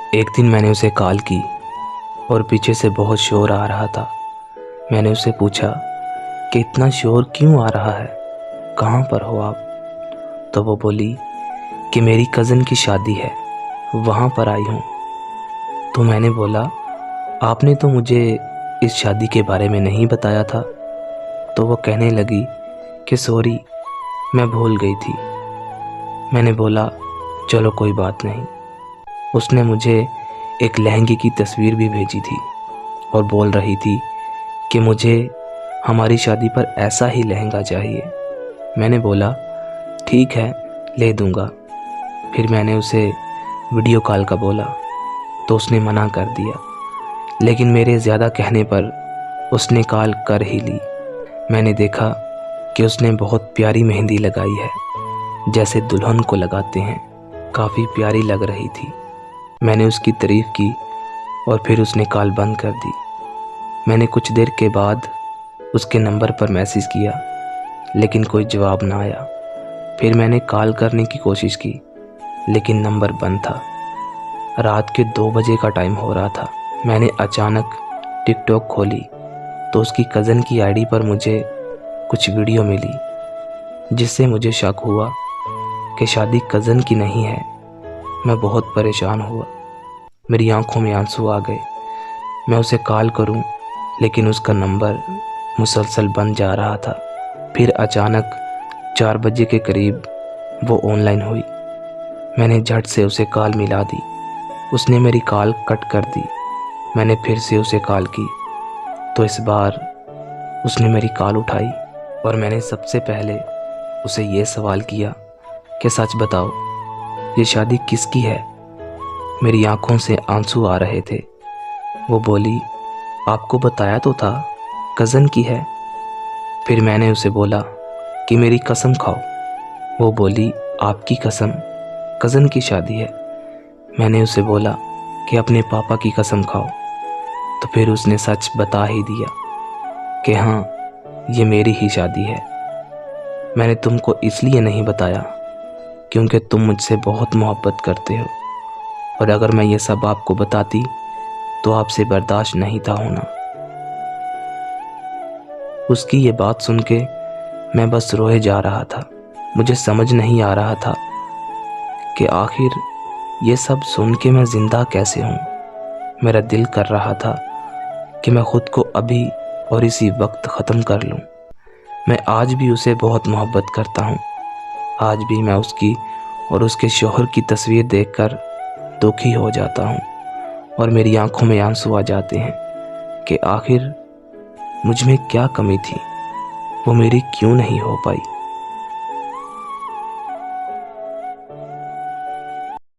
एक दिन मैंने उसे कॉल की और पीछे से बहुत शोर आ रहा था। मैंने उससे पूछा कि इतना शोर क्यों आ रहा है, कहाँ पर हो आप? तो वो बोली कि मेरी कज़न की शादी है, वहाँ पर आई हूँ। तो मैंने बोला, आपने तो मुझे इस शादी के बारे में नहीं बताया था। तो वो कहने लगी कि सॉरी, मैं भूल गई थी। मैंने बोला, चलो कोई बात नहीं। उसने मुझे एक लहंगे की तस्वीर भी भेजी थी और बोल रही थी कि मुझे हमारी शादी पर ऐसा ही लहंगा चाहिए। मैंने बोला, ठीक है, ले दूँगा। फिर मैंने उसे वीडियो कॉल का बोला तो उसने मना कर दिया, लेकिन मेरे ज़्यादा कहने पर उसने कॉल कर ही ली। मैंने देखा कि उसने बहुत प्यारी मेहंदी लगाई है, जैसे दुल्हन को लगाते हैं। काफ़ी प्यारी लग रही थी। मैंने उसकी तारीफ़ की और फिर उसने कॉल बंद कर दी। मैंने कुछ देर के बाद उसके नंबर पर मैसेज किया, लेकिन कोई जवाब ना आया। फिर मैंने कॉल करने की कोशिश की, लेकिन नंबर बंद था। रात के 2 बजे का टाइम हो रहा था। मैंने अचानक टिकटॉक खोली तो उसकी कज़न की आईडी पर मुझे कुछ वीडियो मिली, जिससे मुझे शक हुआ कि शादी कज़न की नहीं है। मैं बहुत परेशान हुआ, मेरी आंखों में आंसू आ गए। मैं उसे कॉल करूं, लेकिन उसका नंबर मुसलसल बंद जा रहा था। फिर अचानक 4 बजे के करीब वो ऑनलाइन हुई। मैंने झट से उसे कॉल मिला दी। उसने मेरी कॉल कट कर दी। मैंने फिर से उसे कॉल की तो इस बार उसने मेरी कॉल उठाई और मैंने सबसे पहले उसे ये सवाल किया कि सच बताओ, ये शादी किसकी है? मेरी आंखों से आंसू आ रहे थे। वो बोली, आपको बताया तो था, कज़न की है। फिर मैंने उसे बोला कि मेरी कसम खाओ। वो बोली, आपकी कसम, कज़न की शादी है। मैंने उसे बोला कि अपने पापा की कसम खाओ। तो फिर उसने सच बता ही दिया कि हाँ, ये मेरी ही शादी है। मैंने तुमको इसलिए नहीं बताया क्योंकि तुम मुझसे बहुत मोहब्बत करते हो, और अगर मैं ये सब आपको बताती तो आपसे बर्दाश्त नहीं था होना। उसकी ये बात सुन के मैं बस रोए जा रहा था। मुझे समझ नहीं आ रहा था कि आखिर ये सब सुन के मैं ज़िंदा कैसे हूँ। मेरा दिल कर रहा था कि मैं ख़ुद को अभी और इसी वक्त ख़त्म कर लूँ। मैं आज भी उसे बहुत मोहब्बत करता हूँ। आज भी मैं उसकी और उसके शौहर की तस्वीर देखकर दुखी हो जाता हूँ और मेरी आंखों में आंसू आ जाते हैं कि आखिर मुझ में क्या कमी थी, वो मेरी क्यों नहीं हो पाई।